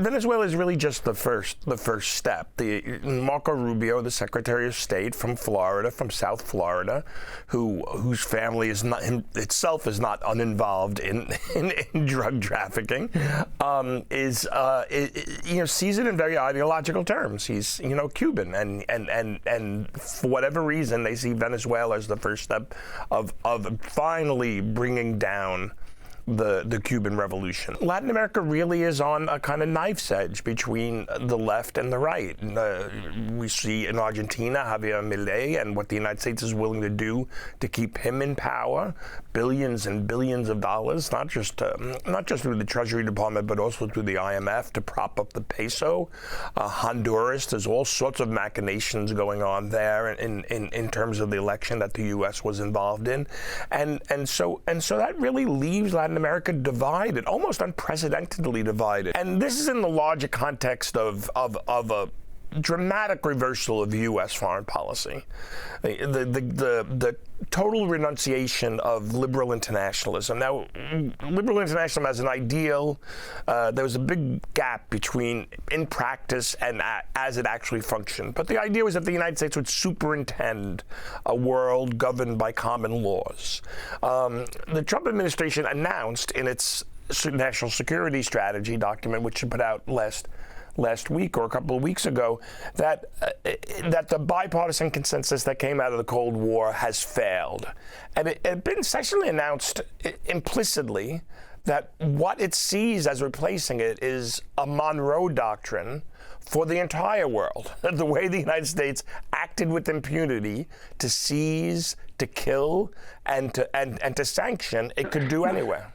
Venezuela is really just the first step. Marco Rubio, the Secretary of State from Florida, from South Florida, whose family is not itself is not uninvolved in drug trafficking, sees it in very ideological terms. He's Cuban, and for whatever reason they see Venezuela as the first step of finally bringing down the Cuban Revolution. Latin America really is on a kind of knife's edge between the left and the right. We see in Argentina Javier Milei and what the United States is willing to do to keep him in power, billions and billions of dollars, not just through the Treasury Department, but also through the IMF to prop up the peso. Honduras, there's all sorts of machinations going on there in terms of the election that the U.S. was involved in, and so that really leaves Latin America divided, almost unprecedentedly divided. And this is in the larger context of a dramatic reversal of U.S. foreign policy. The total renunciation of liberal internationalism. Now, liberal internationalism as an ideal, there was a big gap between in practice and as it actually functioned. But the idea was that the United States would superintend a world governed by common laws. The Trump administration announced in its national security strategy document, which it put out last week or a couple of weeks ago, that the bipartisan consensus that came out of the Cold War has failed. And it had been essentially announced implicitly that what it sees as replacing it is a Monroe Doctrine for the entire world. The way the United States acted with impunity to seize, to kill, and to sanction, it could do anywhere.